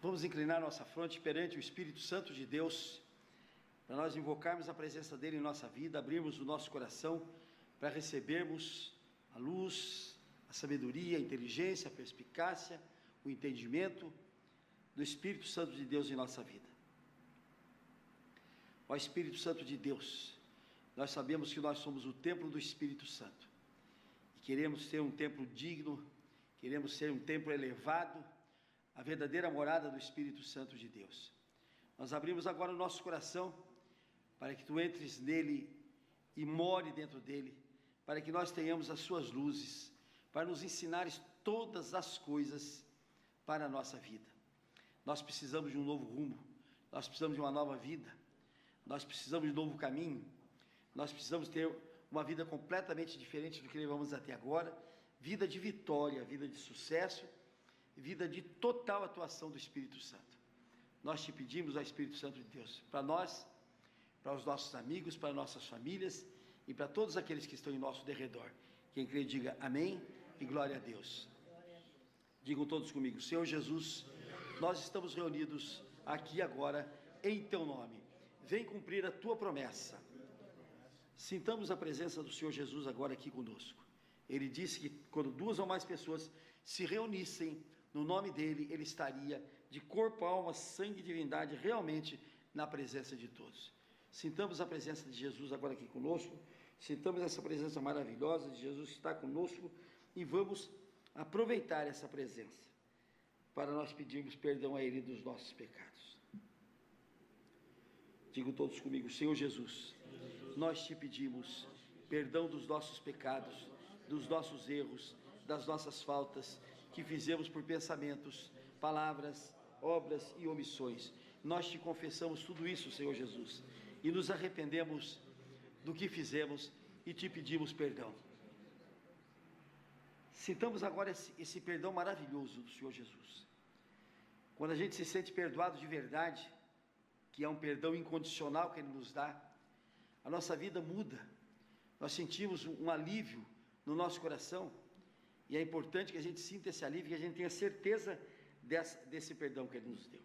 Vamos inclinar nossa fronte perante o Espírito Santo de Deus, para nós invocarmos a presença dele em nossa vida, abrirmos o nosso coração para recebermos a luz, a sabedoria, a inteligência, a perspicácia, o entendimento do Espírito Santo de Deus em nossa vida. Ó Espírito Santo de Deus, nós sabemos que nós somos o templo do Espírito Santo e queremos ser um templo digno, queremos ser um templo elevado, a verdadeira morada do Espírito Santo de Deus. Nós abrimos agora o nosso coração para que tu entres nele e more dentro dele, para que nós tenhamos as suas luzes, para nos ensinares todas as coisas para a nossa vida. Nós precisamos de um novo rumo, nós precisamos de uma nova vida, nós precisamos de um novo caminho, nós precisamos ter uma vida completamente diferente do que levamos até agora, vida de vitória, vida de sucesso, vida de total atuação do Espírito Santo. Nós te pedimos ao Espírito Santo de Deus, para nós, para os nossos amigos, para nossas famílias e para todos aqueles que estão em nosso derredor. Quem crê diga amém e glória a Deus. Digam todos comigo: Senhor Jesus, nós estamos reunidos aqui agora em teu nome, vem cumprir a tua promessa. Sintamos a presença do Senhor Jesus agora aqui conosco. Ele disse que quando duas ou mais pessoas se reunissem no nome dele, ele estaria de corpo, alma, sangue e divindade realmente na presença de todos. Sintamos a presença de Jesus agora aqui conosco, sintamos essa presença maravilhosa de Jesus que está conosco e vamos aproveitar essa presença para nós pedirmos perdão a ele dos nossos pecados. Digam todos comigo: Senhor Jesus, nós te pedimos perdão dos nossos pecados, dos nossos erros, das nossas faltas que fizemos por pensamentos, palavras, obras e omissões. Nós te confessamos tudo isso, Senhor Jesus, e nos arrependemos do que fizemos e te pedimos perdão. Sintamos agora esse perdão maravilhoso do Senhor Jesus. Quando a gente se sente perdoado de verdade, que é um perdão incondicional que ele nos dá, a nossa vida muda, nós sentimos um alívio no nosso coração, e é importante que a gente sinta esse alívio, que a gente tenha certeza desse perdão que ele nos deu.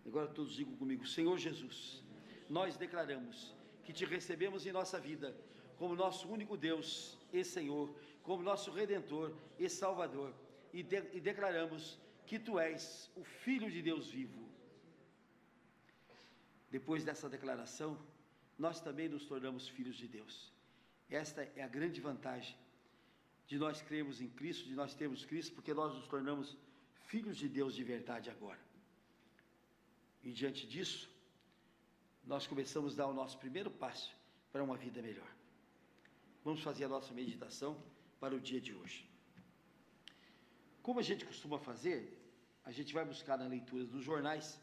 Agora todos digam comigo: Senhor Jesus, nós declaramos que te recebemos em nossa vida como nosso único Deus e Senhor, como nosso Redentor e Salvador, e declaramos que tu és o Filho de Deus vivo. Depois dessa declaração, nós também nos tornamos filhos de Deus. Esta é a grande vantagem de nós crermos em Cristo, de nós termos Cristo, porque nós nos tornamos filhos de Deus de verdade agora. E diante disso, nós começamos a dar o nosso primeiro passo para uma vida melhor. Vamos fazer a nossa meditação para o dia de hoje. Como a gente costuma fazer, a gente vai buscar na leitura dos jornais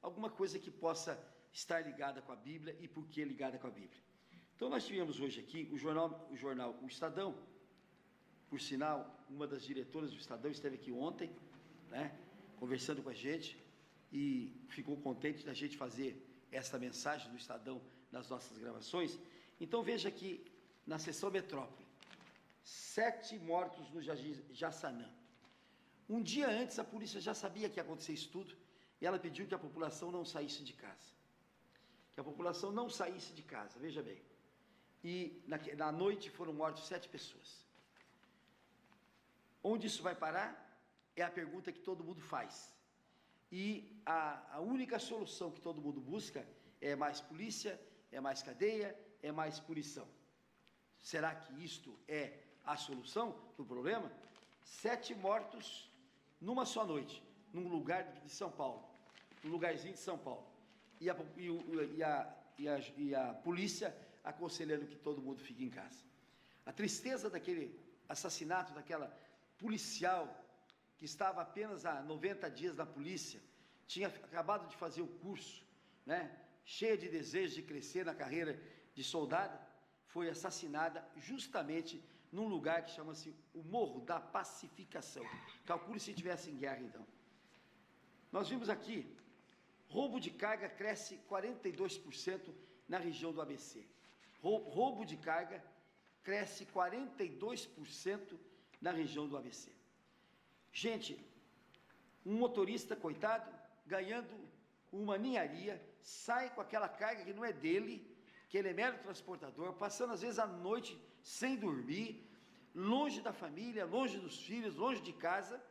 alguma coisa que possa estar ligada com a Bíblia e por que ligada com a Bíblia. Então nós tivemos hoje aqui o jornal O Estadão. Por sinal, uma das diretoras do Estadão esteve aqui ontem, né, conversando com a gente, e ficou contente da gente fazer essa mensagem do Estadão nas nossas gravações. Então veja aqui na seção Metrópole: 7 mortos no Jaçanã. Um dia antes a polícia já sabia que ia acontecer isso tudo, e ela pediu que a população não saísse de casa. Que a população não saísse de casa, veja bem. E na noite foram mortos 7 pessoas. Onde isso vai parar? É a pergunta que todo mundo faz. E a única solução que todo mundo busca é mais polícia, é mais cadeia, é mais punição. Será que isto é a solução do problema? 7 mortos numa só noite, num lugar de São Paulo, num lugarzinho de São Paulo. E a polícia aconselhando que todo mundo fique em casa. A tristeza daquele assassinato, daquela policial que estava apenas há 90 dias na polícia, tinha acabado de fazer o curso, né, cheia de desejo de crescer na carreira de soldado, foi assassinada justamente num lugar que chama-se o Morro da Pacificação. Calcule se estivesse em guerra então. Nós vimos aqui, roubo de carga cresce 42% na região do ABC. Roubo de carga cresce 42% na região do ABC. Gente, Um motorista, coitado, ganhando uma ninharia, sai com aquela carga que não é dele, que ele é mero transportador, passando às vezes a noite sem dormir, longe da família, longe dos filhos, longe de casa,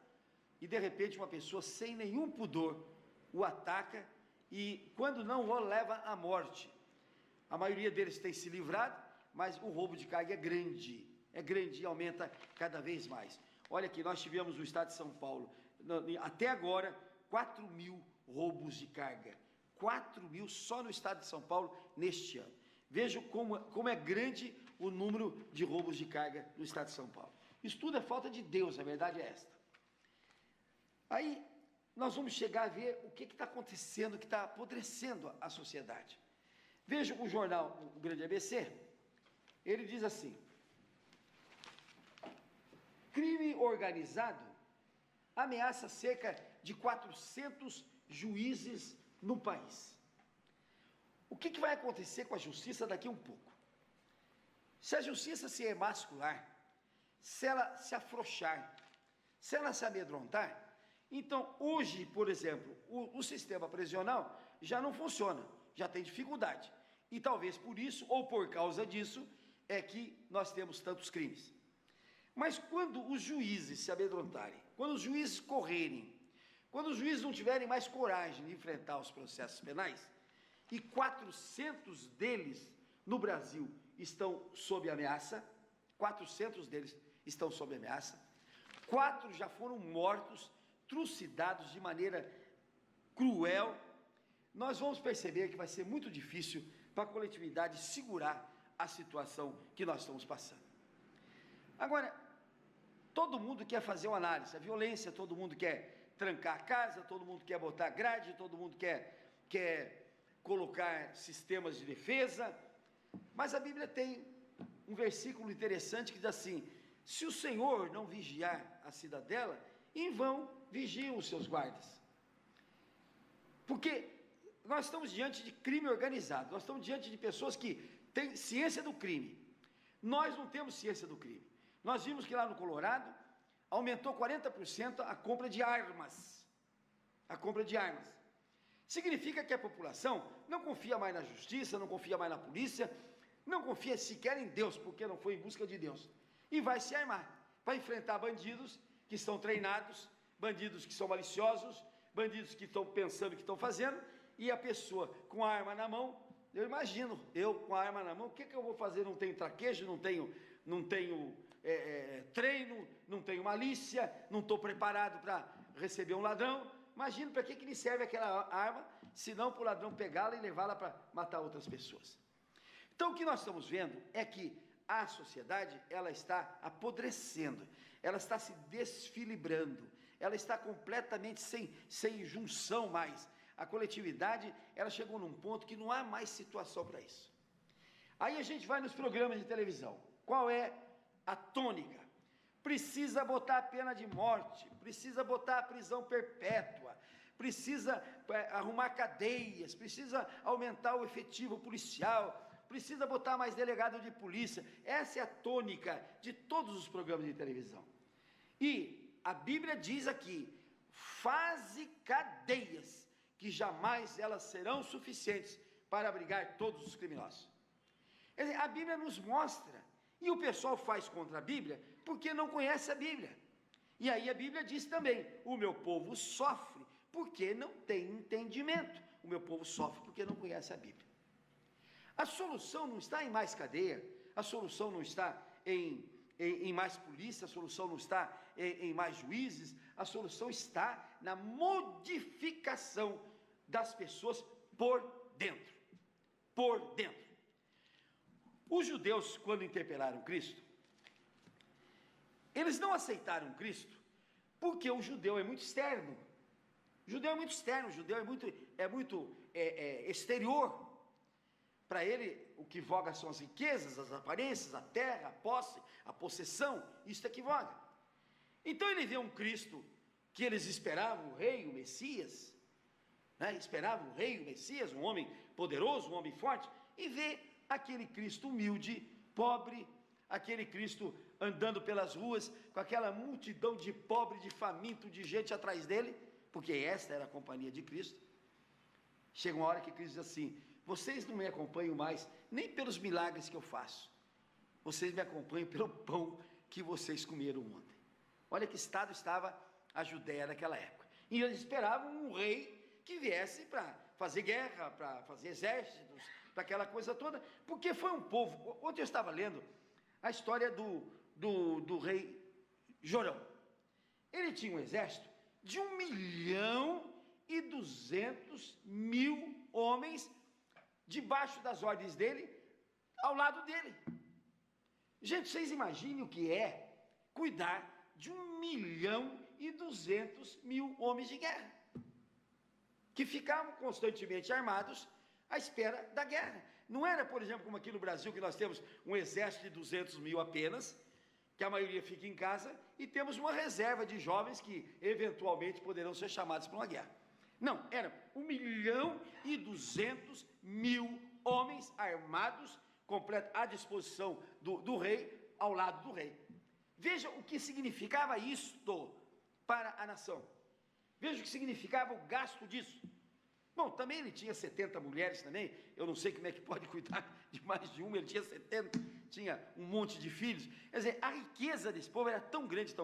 e de repente uma pessoa sem nenhum pudor o ataca e quando não o leva à morte. A maioria deles tem se livrado, mas o roubo de carga é grande e aumenta cada vez mais. Olha aqui, nós tivemos no estado de São Paulo, até agora, 4.000 roubos de carga, 4.000 só no estado de São Paulo neste ano. Vejam como é grande o número de roubos de carga no estado de São Paulo. Isso tudo é falta de Deus, a verdade é esta. Aí, nós vamos chegar a ver o que está acontecendo, que está apodrecendo a sociedade. Vejam o jornal, o Grande ABC, ele diz assim: crime organizado ameaça cerca de 400 juízes no país. O que vai acontecer com a justiça daqui a um pouco? Se a justiça se emascular, se ela se afrouxar, se ela se amedrontar, então hoje, por exemplo, o sistema prisional já não funciona, já tem dificuldade. E talvez por isso, ou por causa disso, é que nós temos tantos crimes. Mas quando os juízes se amedrontarem, quando os juízes correrem, quando os juízes não tiverem mais coragem de enfrentar os processos penais, e 400 deles no Brasil estão sob ameaça, 400 deles estão sob ameaça, 4 já foram mortos, trucidados de maneira cruel, nós vamos perceber que vai ser muito difícil para a coletividade segurar a situação que nós estamos passando. Agora, todo mundo quer fazer uma análise, a violência, todo mundo quer trancar a casa, todo mundo quer botar grade, todo mundo quer colocar sistemas de defesa, mas a Bíblia tem um versículo interessante que diz assim: se o Senhor não vigiar a cidadela, em vão vigiam os seus guardas. Porque nós estamos diante de crime organizado, nós estamos diante de pessoas que têm ciência do crime. Nós não temos ciência do crime. Nós vimos que lá no Colorado aumentou 40% a compra de armas. A compra de armas. Significa que a população não confia mais na justiça, não confia mais na polícia, não confia sequer em Deus, porque não foi em busca de Deus. E vai se armar para enfrentar bandidos que estão treinados, bandidos que são maliciosos, bandidos que estão pensando o que estão fazendo, e a pessoa com a arma na mão, eu imagino, eu com a arma na mão, o que eu vou fazer? Não tenho traquejo, não tenho treino, não tenho malícia, não estou preparado para receber um ladrão. Imagina para que lhe serve aquela arma, se não para o ladrão pegá-la e levá-la para matar outras pessoas. Então o que nós estamos vendo é que a sociedade, ela está apodrecendo, ela está se desfilibrando, ela está completamente sem junção mais. A coletividade, ela chegou num ponto que não há mais situação para isso. Aí a gente vai nos programas de televisão. Qual é a tônica? Precisa botar a pena de morte, precisa botar a prisão perpétua, precisa arrumar cadeias, precisa aumentar o efetivo policial, precisa botar mais delegado de polícia. Essa é a tônica de todos os programas de televisão. E a Bíblia diz aqui: faze cadeias, que jamais elas serão suficientes para abrigar todos os criminosos. Quer dizer, a Bíblia nos mostra, e o pessoal faz contra a Bíblia porque não conhece a Bíblia. E aí a Bíblia diz também: o meu povo sofre porque não tem entendimento. O meu povo sofre porque não conhece a Bíblia. A solução não está em mais cadeia, a solução não está em mais polícia, a solução não está em mais juízes, a solução está na modificação das pessoas por dentro. Por dentro. Os judeus, quando interpelaram Cristo, eles não aceitaram Cristo porque o judeu é muito externo. O judeu é muito externo, o judeu é muito exterior. Para ele, o que voga são as riquezas, as aparências, a terra, a posse, a possessão, isso é que voga. Então ele vê um Cristo que eles esperavam, o rei, o Messias, né? Esperavam o rei, o Messias, um homem poderoso, um homem forte, e vê aquele Cristo humilde, pobre, aquele Cristo andando pelas ruas, com aquela multidão de pobre, de faminto, de gente atrás dele, porque esta era a companhia de Cristo. Chega uma hora que Cristo diz assim: vocês não me acompanham mais nem pelos milagres que eu faço, vocês me acompanham pelo pão que vocês comeram ontem. Olha que estado estava a Judéia naquela época, e eles esperavam um rei que viesse para fazer guerra, para fazer exércitos, para aquela coisa toda, porque foi um povo. Ontem eu estava lendo a história do rei Jorão. Ele tinha um exército de 1.200.000 homens debaixo das ordens dele, ao lado dele. Gente, vocês imaginem o que é cuidar de 1.200.000 homens de guerra, que ficavam constantemente armados à espera da guerra. Não era, por exemplo, como aqui no Brasil, que nós temos um exército de 200.000 apenas, que a maioria fica em casa, e temos uma reserva de jovens que eventualmente poderão ser chamados para uma guerra. Não, eram 1.200.000 homens armados, à disposição do rei, ao lado do rei. Veja o que significava isto para a nação. Veja o que significava o gasto disso. Bom, também ele tinha 70 mulheres também, eu não sei como é que pode cuidar de mais de uma, ele tinha 70, tinha um monte de filhos. Quer dizer, a riqueza desse povo era tão grande,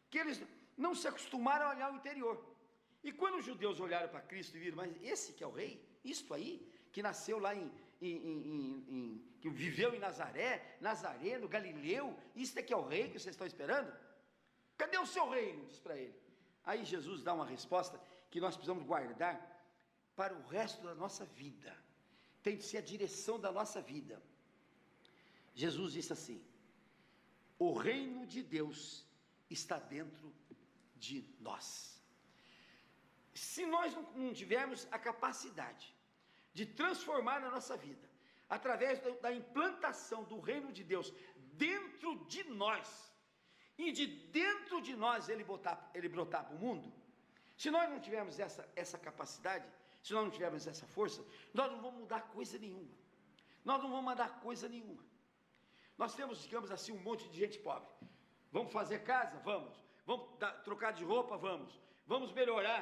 que eles não se acostumaram a olhar o interior. E quando os judeus olharam para Cristo e viram: mas esse que é o rei, isto aí, que nasceu lá que viveu em Nazaré, Nazareno, Galileu, isto é que é o rei que vocês estão esperando? Cadê o seu reino? Diz para ele. Aí Jesus dá uma resposta que nós precisamos guardar para o resto da nossa vida, tem de ser a direção da nossa vida. Jesus disse assim: o reino de Deus está dentro de nós. Se nós não tivermos a capacidade de transformar a nossa vida, através da implantação do reino de Deus dentro de nós, e de dentro de nós ele brotar para o mundo, se nós não tivermos essa capacidade, se nós não tivermos essa força, nós não vamos mudar coisa nenhuma. Nós não vamos mudar coisa nenhuma. Nós temos, digamos assim, um monte de gente pobre. Vamos fazer casa? Vamos. Vamos trocar de roupa? Vamos. Vamos melhorar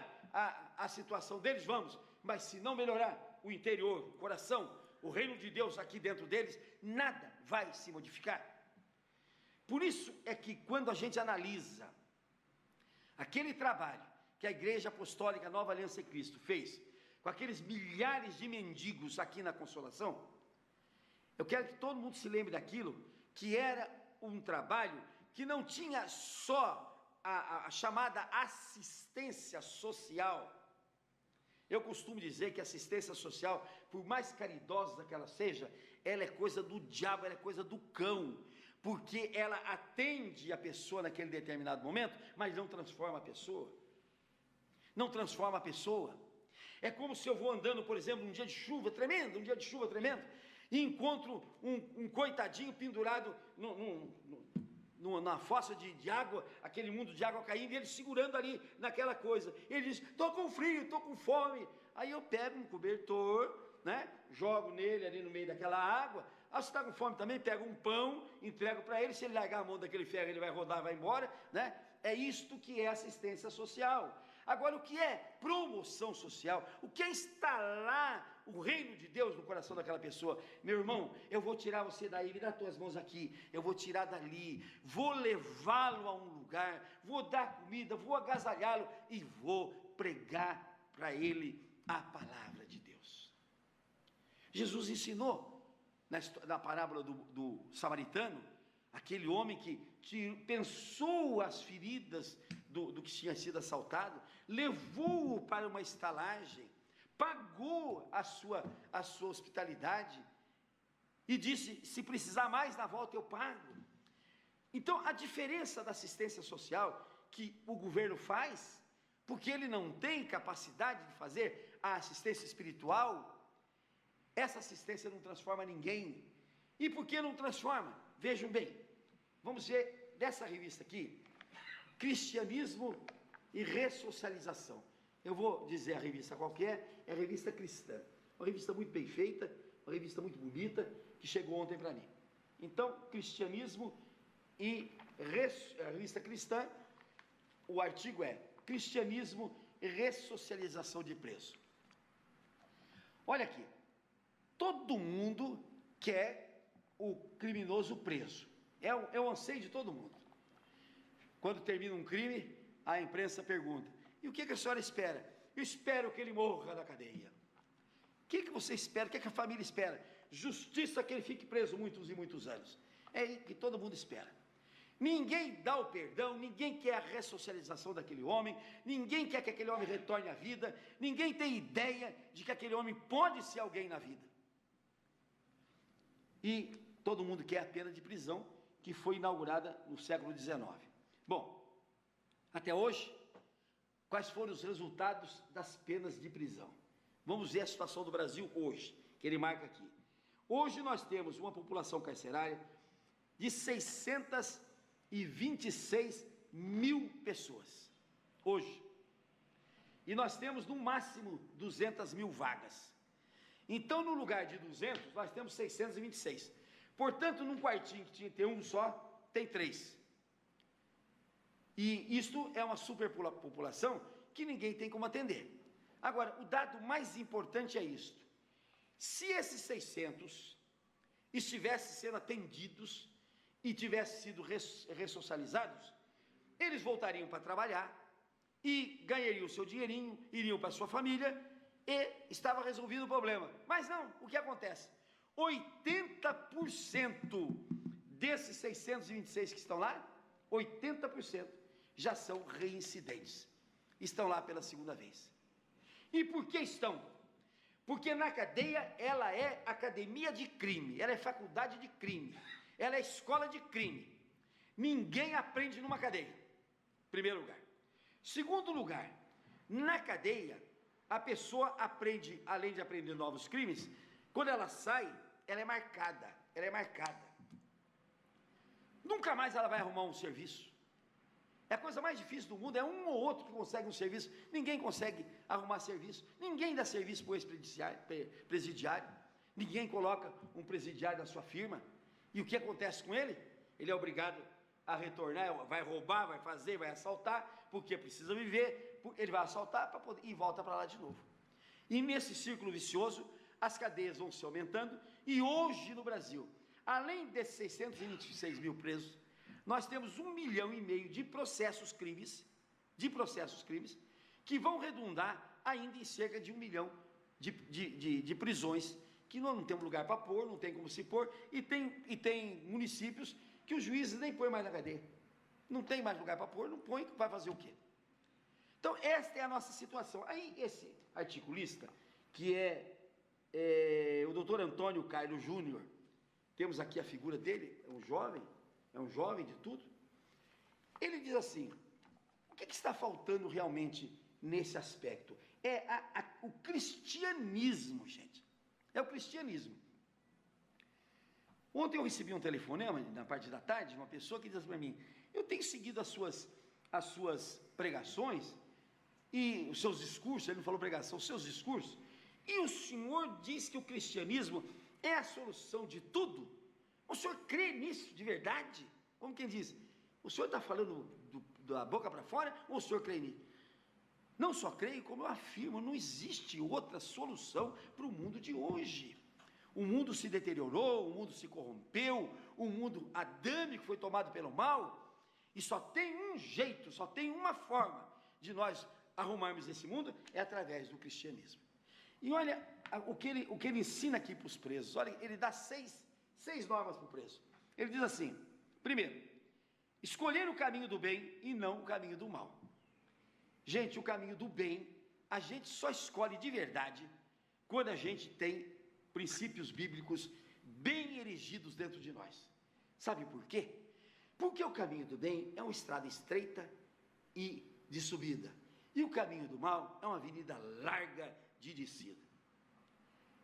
a situação deles? Vamos. Mas se não melhorar o interior, o coração, o reino de Deus aqui dentro deles, nada vai se modificar. Por isso é que quando a gente analisa aquele trabalho que a Igreja Apostólica Nova Aliança em Cristo fez, com aqueles milhares de mendigos aqui na Consolação, eu quero que todo mundo se lembre daquilo, que era um trabalho que não tinha só a chamada assistência social. Eu costumo dizer que a assistência social, por mais caridosa que ela seja, ela é coisa do diabo, ela é coisa do cão, porque ela atende a pessoa naquele determinado momento, mas não transforma a pessoa. Não transforma a pessoa. É como se eu vou andando, por exemplo, um dia de chuva tremendo, e encontro um coitadinho pendurado na fossa de água, aquele mundo de água caindo, e ele segurando ali naquela coisa. Ele diz: estou com frio, estou com fome. Aí eu pego um cobertor, né, jogo nele ali no meio daquela água. Ah, você está com fome também? Pego um pão, entrego para ele. Se ele largar a mão daquele ferro, ele vai rodar, vai embora, né? É isto que é assistência social. Agora, o que é promoção social? O que é instalar o reino de Deus no coração daquela pessoa? Meu irmão, eu vou tirar você daí, me dá as tuas mãos aqui, eu vou tirar dali, vou levá-lo a um lugar, vou dar comida, vou agasalhá-lo e vou pregar para ele a palavra de Deus. Jesus ensinou na parábola do samaritano, aquele homem que pensou as feridas do que tinha sido assaltado, levou-o para uma estalagem, pagou a sua hospitalidade e disse: se precisar mais na volta eu pago. Então a diferença da assistência social que o governo faz, porque ele não tem capacidade de fazer a assistência espiritual, essa assistência não transforma ninguém. E por que não transforma? Vejam bem, vamos ver dessa revista aqui, Cristianismo e Ressocialização. Eu vou dizer a revista qualquer, é a revista cristã, uma revista muito bem feita, uma revista muito bonita, que chegou ontem para mim. Então, Cristianismo e a revista cristã, o artigo é Cristianismo ressocialização de preso. Olha aqui, todo mundo quer o criminoso preso, é o anseio de todo mundo. Quando termina um crime, a imprensa pergunta: e o que a senhora espera? Eu espero que ele morra na cadeia. O que você espera? O que a família espera? Justiça, que ele fique preso muitos e muitos anos. É aí que todo mundo espera. Ninguém dá o perdão, ninguém quer a ressocialização daquele homem, ninguém quer que aquele homem retorne à vida, ninguém tem ideia de que aquele homem pode ser alguém na vida. E todo mundo quer a pena de prisão, que foi inaugurada no século XIX. Bom, até hoje, quais foram os resultados das penas de prisão? Vamos ver a situação do Brasil hoje, que ele marca aqui. Hoje nós temos uma população carcerária de 626 mil pessoas, hoje. E nós temos no máximo 200 mil vagas. Então, no lugar de 200, nós temos 626. Portanto, num quartinho que tinha que ter um só, tem 3. E isto é uma superpopulação que ninguém tem como atender. Agora, o dado mais importante é isto: se esses 600 estivessem sendo atendidos e tivessem sido ressocializados, eles voltariam para trabalhar e ganhariam o seu dinheirinho, iriam para a sua família e estava resolvido o problema. Mas não, o que acontece? 80% desses 626 que estão lá, 80% já são reincidentes, estão lá pela segunda vez. E por que estão? Porque na cadeia ela é academia de crime, ela é faculdade de crime, ela é escola de crime. Ninguém aprende numa cadeia, primeiro lugar. Segundo lugar, na cadeia, a pessoa aprende, além de aprender novos crimes, quando ela sai, ela é marcada, Nunca mais ela vai arrumar um serviço. É a coisa mais difícil do mundo, é um ou outro que consegue um serviço, ninguém consegue arrumar serviço, ninguém dá serviço para o ex-presidiário, ninguém coloca um presidiário na sua firma, e o que acontece com ele? Ele é obrigado a retornar, vai roubar, vai fazer, vai assaltar, porque precisa viver, ele vai assaltar para poder, e volta para lá de novo. E nesse círculo vicioso, as cadeias vão se aumentando, e hoje no Brasil, além desses 626 mil presos, nós temos 1,5 milhão de processos crimes, que vão redundar ainda em cerca de 1 milhão de prisões, que nós não temos lugar para pôr, não tem como se pôr, e tem municípios que os juízes nem põem mais na cadeia, não tem mais lugar para pôr, não põe, vai fazer o quê? Então, esta é a nossa situação. Aí, esse articulista, que é o doutor Antônio Carlos Júnior, temos aqui a figura dele, é um jovem de tudo, ele diz assim: o que está faltando realmente nesse aspecto? É o cristianismo, gente, é o cristianismo. Ontem eu recebi um telefonema, na parte da tarde, de uma pessoa que diz para mim: eu tenho seguido as suas pregações, e os seus discursos, ele não falou pregação, os seus discursos, e o senhor diz que o cristianismo é a solução de tudo? O senhor crê nisso de verdade? Como quem diz, o senhor está falando da boca para fora, ou o senhor crê nisso? Não só creio, como eu afirmo, não existe outra solução para o mundo de hoje. O mundo se deteriorou, o mundo se corrompeu, o mundo adâmico foi tomado pelo mal, e só tem um jeito, só tem uma forma de nós arrumarmos esse mundo, é através do cristianismo. E olha o que ele ensina aqui para os presos. Olha, ele dá seis normas para o preso. Ele diz assim: primeiro, escolher o caminho do bem e não o caminho do mal. Gente, o caminho do bem, a gente só escolhe de verdade quando a gente tem princípios bíblicos bem erigidos dentro de nós. Sabe por quê? Porque o caminho do bem é uma estrada estreita e de subida, e o caminho do mal é uma avenida larga de descida.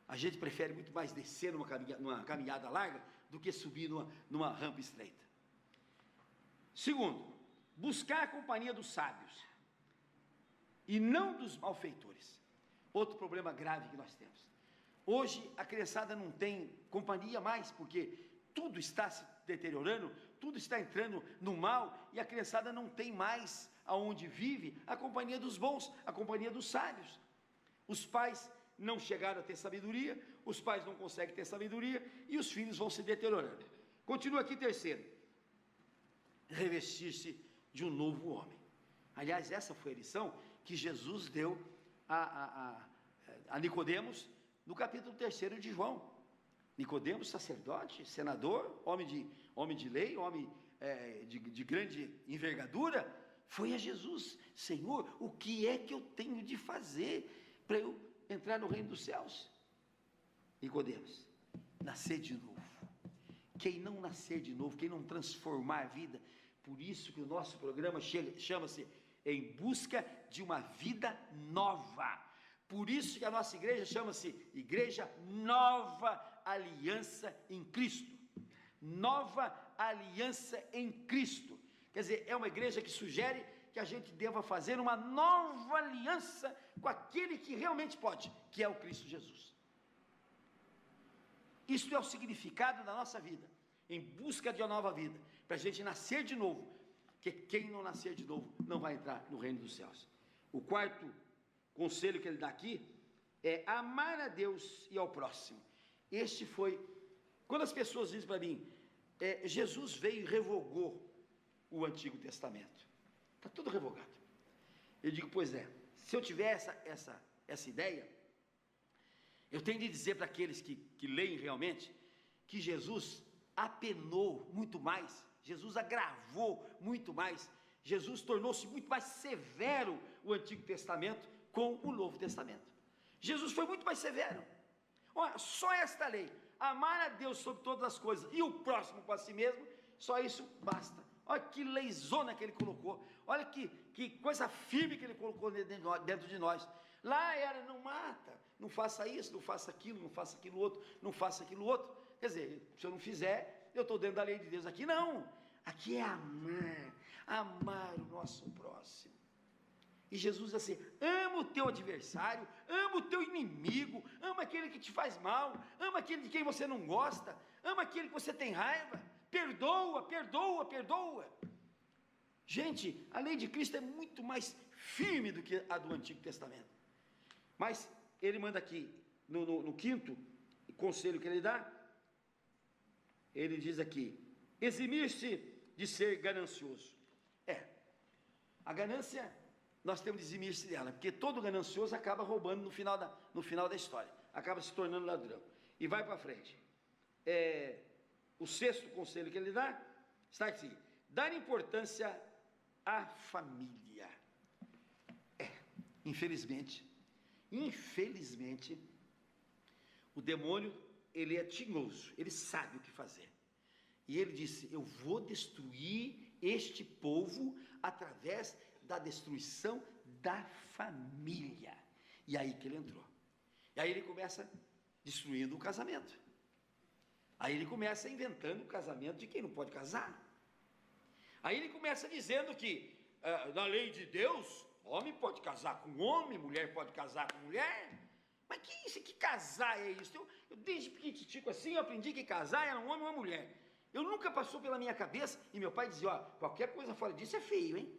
A gente prefere muito mais descer numa caminhada larga do que subir numa rampa estreita. Segundo, buscar a companhia dos sábios e não dos malfeitores. Outro problema grave que nós temos. Hoje a criançada não tem companhia mais, porque tudo está se deteriorando, tudo está entrando no mal, e a criançada não tem mais aonde vive a companhia dos bons, a companhia dos sábios. Os pais não chegaram a ter sabedoria, os pais não conseguem ter sabedoria, e os filhos vão se deteriorando. Continua aqui, terceiro, revestir-se de um novo homem. Aliás, essa foi a lição que Jesus deu a Nicodemos, no capítulo 3 de João. Nicodemos, sacerdote, senador, homem de lei, homem de grande envergadura, foi a Jesus: Senhor, o que é que eu tenho de fazer para eu entrar no reino dos céus? Nicodemos, nascer de novo. Quem não nascer de novo, quem não transformar a vida, por isso que o nosso programa chama-se Em Busca de uma Vida Nova. Por isso que a nossa igreja chama-se Igreja Nova Aliança em Cristo. Nova Aliança em Cristo. Quer dizer, é uma igreja que sugere que a gente deva fazer uma nova aliança com aquele que realmente pode, que é o Cristo Jesus. Isto é o significado da nossa vida, em busca de uma nova vida, para a gente nascer de novo, porque quem não nascer de novo não vai entrar no reino dos céus. O quarto conselho que ele dá aqui é amar a Deus e ao próximo. Este foi, quando as pessoas dizem para mim, Jesus veio e revogou o Antigo Testamento, está tudo revogado. Eu digo, pois é, se eu tiver essa ideia, eu tenho de dizer para aqueles que leem realmente, que Jesus apenou muito mais, Jesus agravou muito mais, Jesus tornou-se muito mais severo o Antigo Testamento com o Novo Testamento. Jesus foi muito mais severo. Olha, só esta lei, amar a Deus sobre todas as coisas e o próximo para si mesmo, só isso basta. Olha que leizona que ele colocou, olha que coisa firme que ele colocou dentro de nós. Lá era, não mata, não faça isso, não faça aquilo, não faça aquilo outro, não faça aquilo outro. Quer dizer, se eu não fizer, eu estou dentro da lei de Deus. Aqui não, aqui é amar o nosso próximo. E Jesus diz assim, ama o teu adversário, ama o teu inimigo, ama aquele que te faz mal, ama aquele de quem você não gosta, ama aquele que você tem raiva, perdoa, perdoa, perdoa. Gente, a lei de Cristo é muito mais firme do que a do Antigo Testamento. Mas ele manda aqui, no quinto conselho que ele dá, ele diz aqui, eximir-se de ser ganancioso. A ganância, nós temos de eximir-se dela, porque todo ganancioso acaba roubando no final da história, acaba se tornando ladrão, e vai para frente. O sexto conselho que ele dá, está aqui, dar importância à família. Infelizmente, o demônio, ele é tinhoso, ele sabe o que fazer, e ele disse, eu vou destruir este povo através da destruição da família. E aí que ele entrou, e aí ele começa destruindo o casamento, aí ele começa inventando o casamento de quem não pode casar, aí ele começa dizendo que na lei de Deus, homem pode casar com homem, mulher pode casar com mulher. Mas que casar é isso? Eu desde pequitico assim, eu aprendi que casar era um homem e uma mulher. Eu nunca passou pela minha cabeça, e meu pai dizia, qualquer coisa fora disso é feio, hein?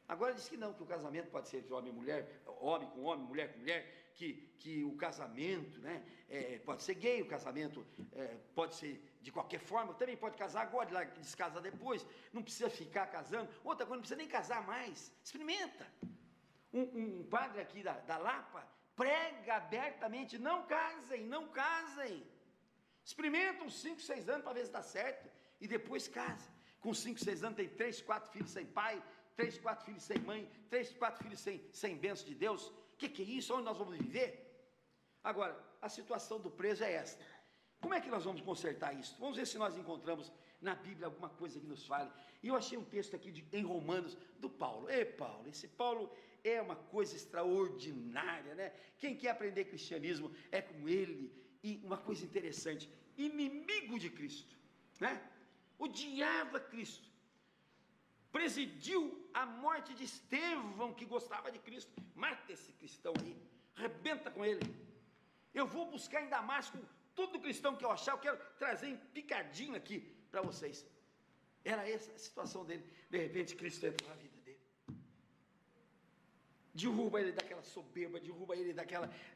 Agora diz que não, que o casamento pode ser de homem e mulher, homem com homem, mulher com mulher, que o casamento, né, pode ser gay, o casamento pode ser de qualquer forma, também pode casar agora, descasar depois, não precisa ficar casando, outra coisa, não precisa nem casar mais, experimenta. Um padre aqui da Lapa prega abertamente, não casem, experimenta uns 5, 6 anos para ver se dá certo, e depois casa. Com 5, 6 anos tem 3, 4 filhos sem pai, 3, 4 filhos sem mãe, 3, 4 filhos sem bênção de Deus. O que é isso? Onde nós vamos viver? Agora, a situação do preso é esta. Como é que nós vamos consertar isso? Vamos ver se nós encontramos na Bíblia alguma coisa que nos fale. E eu achei um texto aqui em Romanos, do Paulo. Paulo, esse Paulo é uma coisa extraordinária, né? Quem quer aprender cristianismo é com ele. E uma coisa interessante, inimigo de Cristo, né? Odiava Cristo, presidiu a morte de Estevão, que gostava de Cristo. Mata esse cristão aí, arrebenta com ele. Eu vou buscar em Damasco todo cristão que eu achar, eu quero trazer em picadinho aqui, para vocês. Era essa a situação dele. De repente Cristo entra na vida dele, derruba ele daquela soberba, derruba ele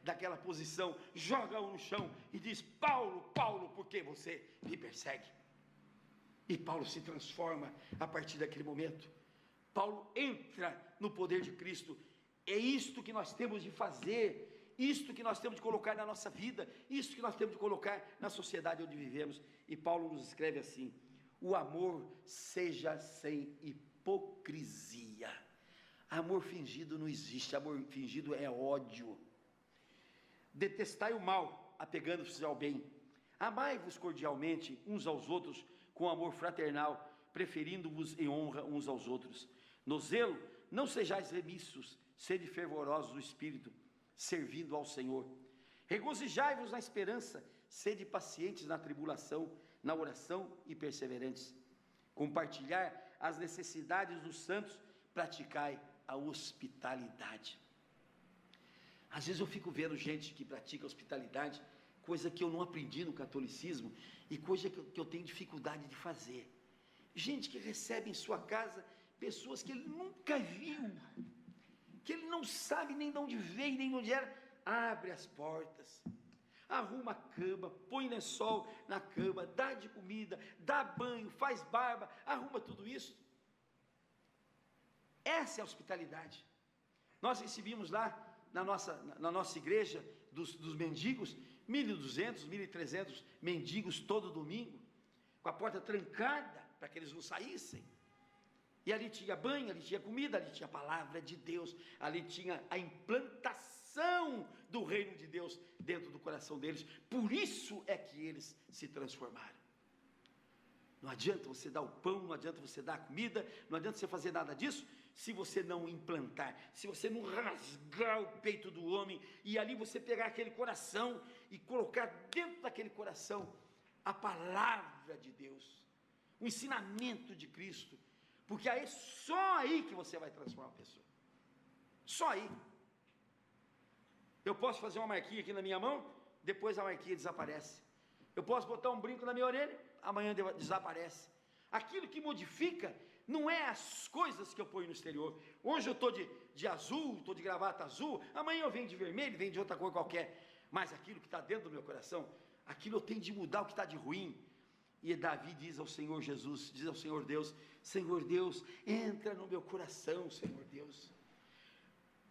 daquela posição, joga-o no chão e diz: Paulo, Paulo, por que você me persegue? E Paulo se transforma a partir daquele momento. Paulo entra no poder de Cristo. É isto que nós temos de fazer, isto que nós temos de colocar na nossa vida, isto que nós temos de colocar na sociedade onde vivemos. E Paulo nos escreve assim: o amor seja sem hipocrisia. Amor fingido não existe, amor fingido é ódio. Detestai o mal, apegando-vos ao bem. Amai-vos cordialmente uns aos outros com amor fraternal, preferindo-vos em honra uns aos outros. No zelo, não sejais remissos, sede fervorosos no espírito, servindo ao Senhor. Regozijai-vos na esperança, sede pacientes na tribulação, na oração e perseverantes. Compartilhar as necessidades dos santos, praticai a hospitalidade. Às vezes eu fico vendo gente que pratica hospitalidade, coisa que eu não aprendi no catolicismo, e coisa que eu tenho dificuldade de fazer. Gente que recebe em sua casa pessoas que ele nunca viu, que ele não sabe nem de onde veio, nem de onde era. Abre as portas, arruma a cama, põe lençol na cama, dá de comida, dá banho, faz barba, arruma tudo isso. Essa é a hospitalidade. Nós recebíamos lá na nossa igreja dos mendigos, 1.200, 1.300 mendigos todo domingo, com a porta trancada para que eles não saíssem. E ali tinha banho, ali tinha comida, ali tinha a palavra de Deus, ali tinha a implantação do reino de Deus dentro do coração deles. Por isso é que eles se transformaram. Não adianta você dar o pão, não adianta você dar a comida, não adianta você fazer nada disso, se você não implantar, se você não rasgar o peito do homem, e ali você pegar aquele coração, e colocar dentro daquele coração, a palavra de Deus, o ensinamento de Cristo, porque aí, só aí que você vai transformar a pessoa, só aí. Eu posso fazer uma marquinha aqui na minha mão, depois a marquinha desaparece. Eu posso botar um brinco na minha orelha, amanhã desaparece. Aquilo que modifica não é as coisas que eu ponho no exterior. Hoje eu estou de azul, estou de gravata azul, amanhã eu venho de vermelho, venho de outra cor qualquer, mas aquilo que está dentro do meu coração, aquilo eu tenho de mudar o que está de ruim. E Davi diz ao Senhor Jesus, diz ao Senhor Deus: Senhor Deus, entra no meu coração, Senhor Deus,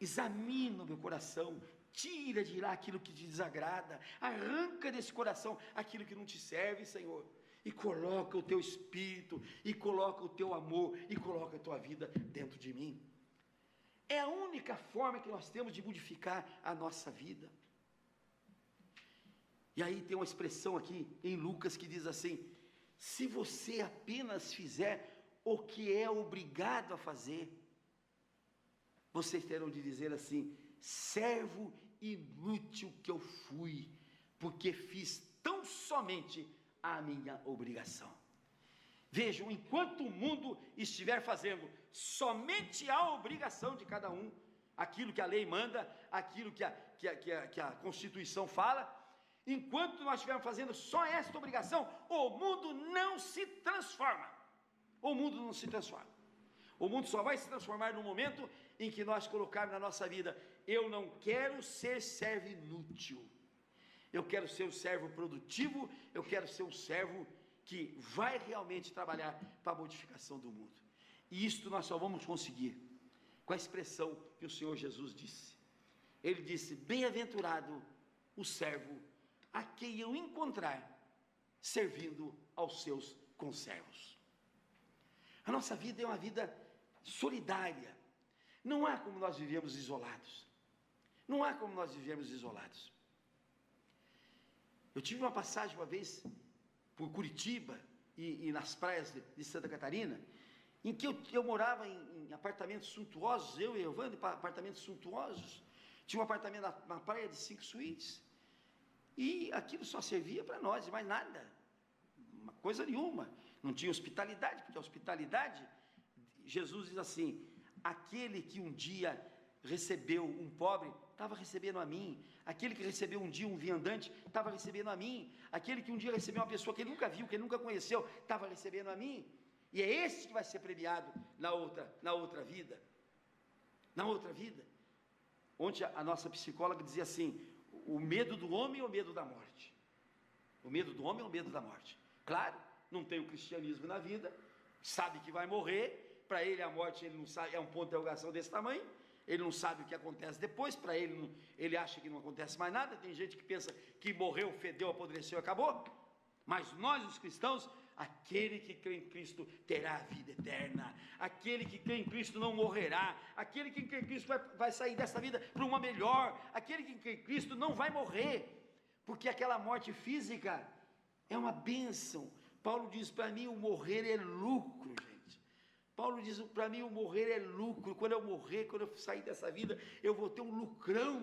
examina o meu coração, tira de lá aquilo que te desagrada, arranca desse coração aquilo que não te serve, Senhor, e coloca o teu espírito, e coloca o teu amor, e coloca a tua vida dentro de mim. É a única forma que nós temos de modificar a nossa vida. E aí tem uma expressão aqui em Lucas que diz assim: se você apenas fizer o que é obrigado a fazer, vocês terão de dizer assim: servo inútil que eu fui, porque fiz tão somente a minha obrigação. Vejam, enquanto o mundo estiver fazendo somente a obrigação de cada um, aquilo que a lei manda, aquilo que a Constituição fala, enquanto nós estivermos fazendo só esta obrigação, o mundo não se transforma. O mundo não se transforma. O mundo só vai se transformar no momento em que nós colocarmos na nossa vida: eu não quero ser servo inútil, eu quero ser um servo produtivo, eu quero ser um servo que vai realmente trabalhar para a modificação do mundo. E isto nós só vamos conseguir com a expressão que o Senhor Jesus disse. Ele disse: bem-aventurado o servo a quem eu encontrar servindo aos seus conservos. A nossa vida é uma vida solidária. Não há como nós vivemos isolados. Não há como nós vivemos isolados. Eu tive uma passagem uma vez por Curitiba e nas praias de Santa Catarina, em que eu morava em apartamentos suntuosos, eu e Evandro, apartamentos suntuosos. Tinha um apartamento na praia de 5 suítes, e aquilo só servia para nós, e mais nada, uma coisa nenhuma. Não tinha hospitalidade, porque a hospitalidade, Jesus diz assim: aquele que um dia recebeu um pobre, estava recebendo a mim. Aquele que recebeu um dia um viandante, estava recebendo a mim. Aquele que um dia recebeu uma pessoa que ele nunca viu, que ele nunca conheceu, estava recebendo a mim. E é esse que vai ser premiado na outra vida. Na outra vida. Ontem a nossa psicóloga dizia assim: o medo do homem ou o medo da morte? O medo do homem ou o medo da morte? Claro, não tem o cristianismo na vida, sabe que vai morrer, para ele a morte, ele não sabe, é um ponto de interrogação desse tamanho, ele não sabe o que acontece depois, para ele, ele acha que não acontece mais nada. Tem gente que pensa que morreu, fedeu, apodreceu, acabou. Mas nós, os cristãos, aquele que crê em Cristo terá a vida eterna, aquele que crê em Cristo não morrerá, aquele que crê em Cristo vai sair dessa vida para uma melhor, aquele que crê em Cristo não vai morrer, porque aquela morte física é uma bênção. Paulo diz: para mim o morrer é lucro, gente. Paulo diz: para mim o morrer é lucro. Quando eu morrer, quando eu sair dessa vida, eu vou ter um lucrão,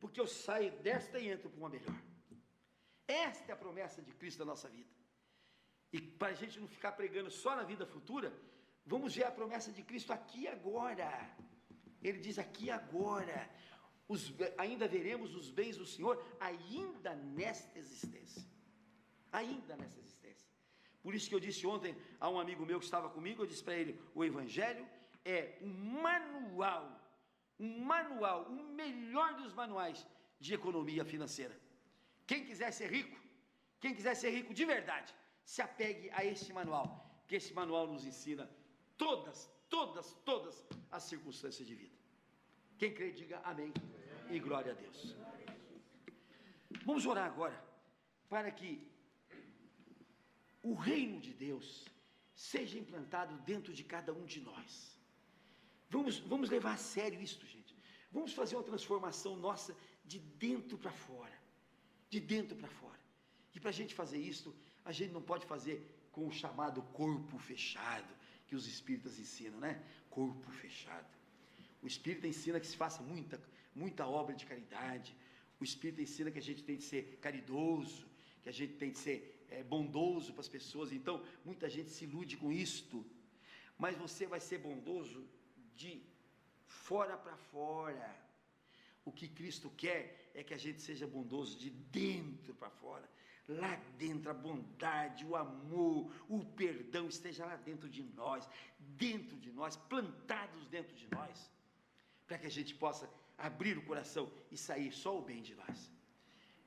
porque eu saio desta e entro para uma melhor. Esta é a promessa de Cristo na nossa vida. E para a gente não ficar pregando só na vida futura, vamos ver a promessa de Cristo aqui e agora. Ele diz: aqui e agora, ainda veremos os bens do Senhor, ainda nesta existência. Ainda nessa existência. Por isso que eu disse ontem a um amigo meu que estava comigo, eu disse para ele: o Evangelho é um manual, o melhor dos manuais de economia financeira. Quem quiser ser rico de verdade, se apegue a este manual, porque esse manual nos ensina todas as circunstâncias de vida. Quem crê, diga amém e glória a Deus. Vamos orar agora, para que o reino de Deus seja implantado dentro de cada um de nós. Vamos levar a sério isto, gente. Vamos fazer uma transformação nossa de dentro para fora. De dentro para fora. E para a gente fazer isso, a gente não pode fazer com o chamado corpo fechado, que os espíritas ensinam, né? Corpo fechado. O espírita ensina que se faça muita obra de caridade. O espírita ensina que a gente tem de ser caridoso, que a gente tem de ser bondoso para as pessoas. Então, muita gente se ilude com isto. Mas você vai ser bondoso de fora para fora. O que Cristo quer é que a gente seja bondoso de dentro para fora. Lá dentro a bondade, o amor, o perdão esteja lá dentro de nós, plantados dentro de nós, para que a gente possa abrir o coração e sair só o bem de nós.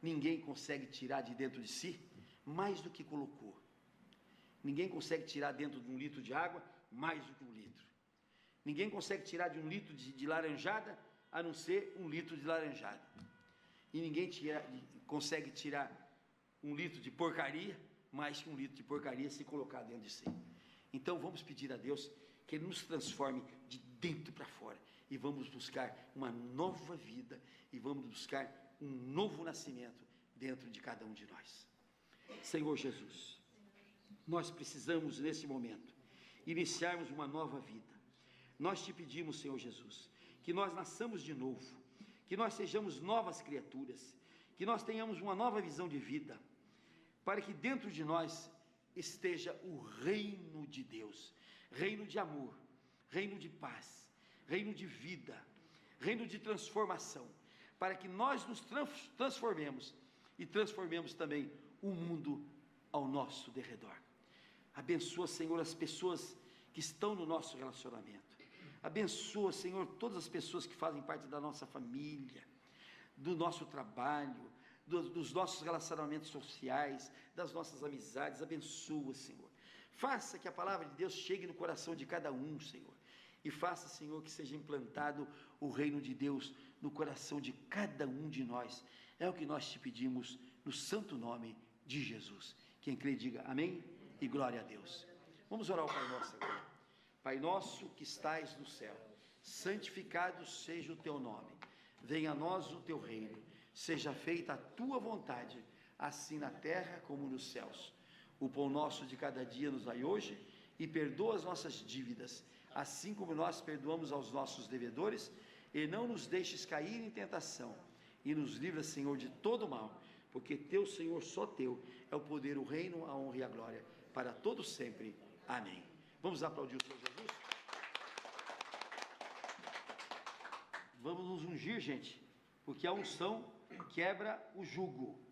Ninguém consegue tirar de dentro de si mais do que colocou. Ninguém consegue tirar dentro de um litro de água mais do que um litro. Ninguém consegue tirar de um litro de laranjada a não ser um litro de laranjada. E ninguém consegue tirar um litro de porcaria mais que um litro de porcaria se colocar dentro de si. Então vamos pedir a Deus que Ele nos transforme de dentro para fora, e vamos buscar uma nova vida, e vamos buscar um novo nascimento dentro de cada um de nós. Senhor Jesus, nós precisamos nesse momento iniciarmos uma nova vida. Nós te pedimos, Senhor Jesus, que nós nasçamos de novo, que nós sejamos novas criaturas, que nós tenhamos uma nova visão de vida, para que dentro de nós esteja o reino de Deus, reino de amor, reino de paz, reino de vida, reino de transformação, para que nós nos transformemos e transformemos também o mundo ao nosso derredor. Abençoa, Senhor, as pessoas que estão no nosso relacionamento. Abençoa, Senhor, todas as pessoas que fazem parte da nossa família, do nosso trabalho, dos nossos relacionamentos sociais, das nossas amizades. Abençoa, Senhor. Faça que a palavra de Deus chegue no coração de cada um, Senhor. E faça, Senhor, que seja implantado o reino de Deus no coração de cada um de nós. É o que nós te pedimos no santo nome de Jesus. Quem crê, diga amém e glória a Deus. Vamos orar ao Pai Nosso agora. Pai nosso que estais no céu, santificado seja o teu nome. Venha a nós o teu reino. Seja feita a tua vontade, assim na terra como nos céus. O pão nosso de cada dia nos dai hoje, e perdoa as nossas dívidas, assim como nós perdoamos aos nossos devedores, e não nos deixes cair em tentação, e nos livra, Senhor, de todo mal, porque teu, Senhor, só teu é o poder, o reino, a honra e a glória, para todos sempre. Amém. Vamos aplaudir o Senhor Jesus? Vamos nos ungir, gente. porque a unção quebra o jugo.